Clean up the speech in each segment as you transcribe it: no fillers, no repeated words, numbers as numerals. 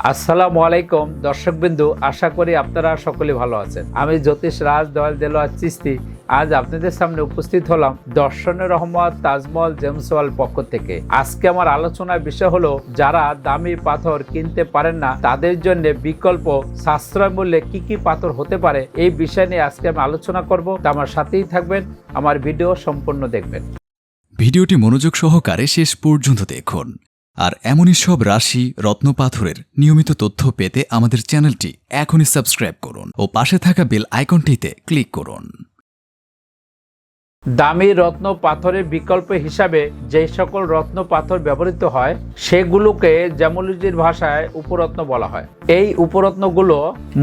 আসসালামু আলাইকুম দর্শকবৃন্দু, আশা করি আপনারা সকলে ভালো আছেন। আমি জ্যোতিষ রাজ দেলোয়ার চিস্তি আজ আপনাদের সামনে উপস্থিত হলাম দর্শনের রহমত তাজমহল জেমস ওয়ার্ল্ড পক্ষ থেকে। আজকে আমার আলোচনার বিষয় হলো যারা দামি পাথর কিনতে পারেন না তাদের জন্য বিকল্প সাশ্রয় মূল্যে কি কি পাথর হতে পারে, এই বিষয় নিয়ে আজকে আমি আলোচনা করব। তা আমার সাথেই থাকবেন, আমার ভিডিও সম্পূর্ণ দেখবেন। ভিডিওটি মনোযোগ সহকারে শেষ পর্যন্ত দেখুন। আর এমনই সব রাশি রত্ন পাথরের নিয়মিত তথ্য পেতে আমাদের চ্যানেলটি এখনই সাবস্ক্রাইব করুন ও পাশে থাকা বেল আইকনটিতে ক্লিক করুন। দামি রত্ন পাথরের বিকল্প হিসাবে যে সকল রত্ন পাথর ব্যবহৃত হয় সেগুলোকে জ্যামোলজির ভাষায় উপরত্ন বলা হয়। এই উপরত্নগুলো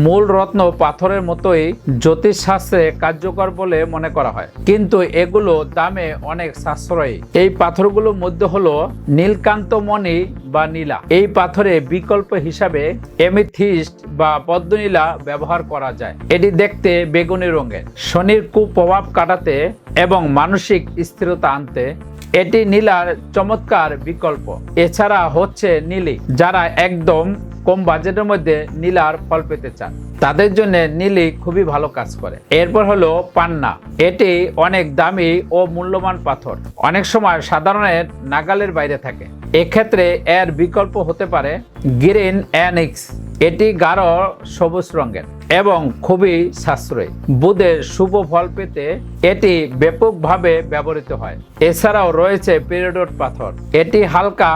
মূল রত্ন পাথরের মতোই জ্যোতিষশাস্ত্রে কার্যকর বলে মনে করা হয়, কিন্তু এগুলো দামে অনেক সাশ্রয়ী। এই পাথরগুলোর মধ্যে হলো নীলকান্তমণি বা নীলা। এই পাথরে বিকল্প হিসাবে এমিথিস্ট বা পদ্মনীলা ব্যবহার করা যায়। এটি দেখতে বেগুনি রঙের। শনির কুপ্রভাব কাটাতে এবং মানসিক স্থিরতা আনতে এটি নীলার চমৎকার বিকল্প। এছাড়া হচ্ছে নীলি, যারা একদম কম বাজেটের মধ্যে নীলার ফল পেতে চান তাদের জন্য নীলি খুবই ভালো কাজ করে। এরপর হলো পান্না। এটি অনেক দামি ও মূল্যবান পাথর, অনেক সময় সাধারণের নাগালের বাইরে থাকে। এক্ষেত্রে এর বিকল্প হতে পারে গ্রিন অ্যানিক্স। এটি গাঢ় সবুজ রঙের এবং খুবই সাশ্রয়ী। বুধের শুভ ফল পেতে এটি ব্যাপকভাবে ব্যবহৃত হয়। এছাড়াও রয়েছে পেরিডোট পাথর। এটি হালকা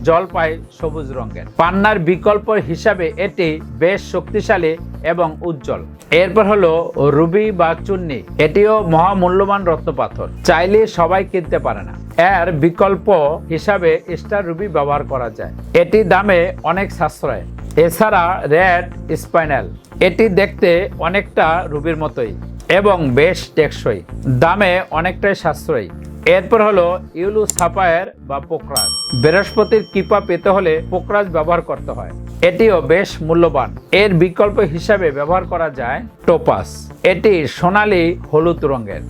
জলপাই সবুজ রঙের। পান্নার বিকল্প হিসাবে এটি বেশ শক্তিশালী এবং উজ্জ্বল। এরপর হলো রুবি বা চুন্নি। এটিও মহামূল্যবান রত্ন পাথর, চাইলে সবাই কিনতে পারে না। এর বিকল্প হিসাবে স্টার রুবি ব্যবহার করা যায়। এটি দামে অনেক সাশ্রয়। এছাড়া রেড স্পাইনাল। এটি দেখতে অনেকটা রুবির মতোই এবং বেশ টেকসই, দামে অনেকটাই সাশ্রয়ী। এরপর হলো ইউলু সাফায়ার বা পোকরাজ। বৃহস্পতির কৃপা পেতে হলে পোকরাজ ব্যবহার করতে হয়। এটিও বেশ মূল্যবান। এর বিকল্প হিসাবে ব্যবহার করা যায় টোপাস। এটি সোনালী হলুদ রঙের।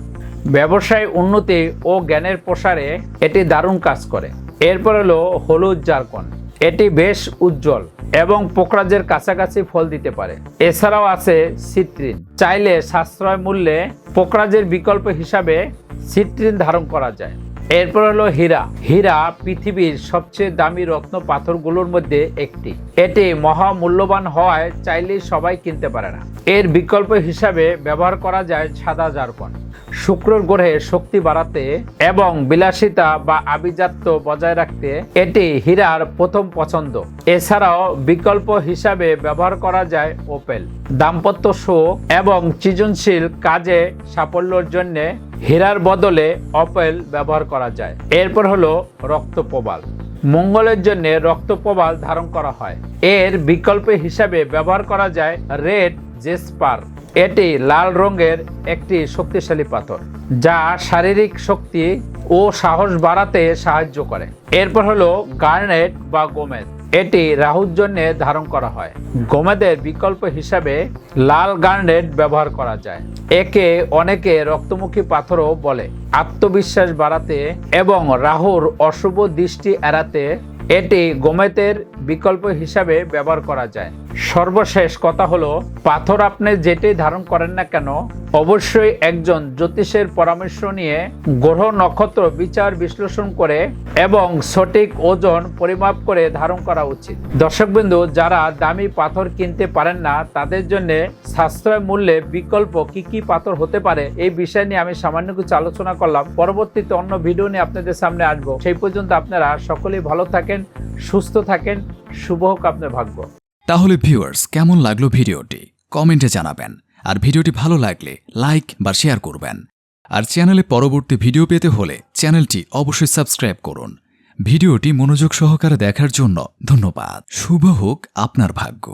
ব্যবসায় উন্নতি ও জ্ঞানের প্রসারে এটি দারুণ কাজ করে। এরপর হলো হলুদ জারকন। এটি বেশ উজ্জ্বল এবং পোকরাজের কাছাকাছি ফল দিতে পারে। এছাড়াও আছে সিট্রিন। চাইলে সাশ্রয় মূল্যে পোকরাজের বিকল্প হিসাবে সিট্রিন ধারণ করা যায়। এরপর হলো হীরা। হীরা পৃথিবীর সবচেয়ে দামি রত্ন পাথরগুলোর মধ্যে একটি। এটি মহামূল্যবান হওয়ায় চাইলেই সবাই কিনতে পারে না। এর বিকল্প হিসাবে ব্যবহার করা যায় সাদা জারকন। শুক্রের গ্রহে শক্তি বাড়াতে এবং বিলাসিতা বা আভিজাত্য বজায় রাখতে এটি হীরার প্রথম পছন্দ। এছাড়াও বিকল্প হিসাবে ব্যবহার করা যায় ওপেল। দাম্পত্য সুখ এবং সৃজনশীল কাজে সাফল্যের জন্য হীরার বদলে ওপেল ব্যবহার করা যায়। এরপর হলো রক্তপ্রবাল। মঙ্গলের জন্য রক্তপ্রবাল ধারণ করা হয়। এর বিকল্প হিসাবে ব্যবহার করা যায় রেড জেসপার। এটি লাল রঙের একটি শক্তিশালী পাথর যা শারীরিক শক্তি ও সাহস বাড়াতে সাহায্য করে। এরপর হলো গার্নেট বা গোমেদ। এটি রাহুর জন্য ধারণ করা হয়। গোমেদের বিকল্প হিসাবে লাল গার্নেট ব্যবহার করা যায়। একে অনেকে রক্তমুখী পাথরও বলে। আত্মবিশ্বাস বাড়াতে এবং রাহুর অশুভ দৃষ্টি এড়াতে এটি গোমেদের বিকল্প হিসাবে ব্যবহার করা যায়। সর্বশেষ কথা হলো পাথর আপনি যেটি ধারণ করেন না কেন অবশ্যই একজন জ্যোতিষের পরামর্শ নিয়ে গ্রহ নক্ষত্র বিচার বিশ্লেষণ করে এবং সঠিক ওজন পরিমাপ করে ধারণ করা উচিত। দর্শকবৃন্দু, যারা দামি পাথর কিনতে পারেন না তাদের জন্য সাশ্রয় মূল্যে বিকল্প কি কি পাথর হতে পারে এই বিষয় নিয়ে আমি সামান্য কিছু আলোচনা করলাম। পরবর্তীতে অন্য ভিডিও নিয়ে আপনাদের সামনে আসবো। সেই পর্যন্ত আপনারা সকলেই ভালো থাকেন, সুস্থ থাকেন। শুভ হোক আপনার ভাগ্য। তাহলে ভিউয়ার্স, কেমন লাগলো ভিডিওটি কমেন্টে জানাবেন। আর ভিডিওটি ভালো লাগলে লাইক বা শেয়ার করবেন। আর চ্যানেলে পরবর্তী ভিডিও পেতে হলে চ্যানেলটি অবশ্যই সাবস্ক্রাইব করুন। ভিডিওটি মনোযোগ সহকারে দেখার জন্য ধন্যবাদ। শুভ হোক আপনার ভাগ্য।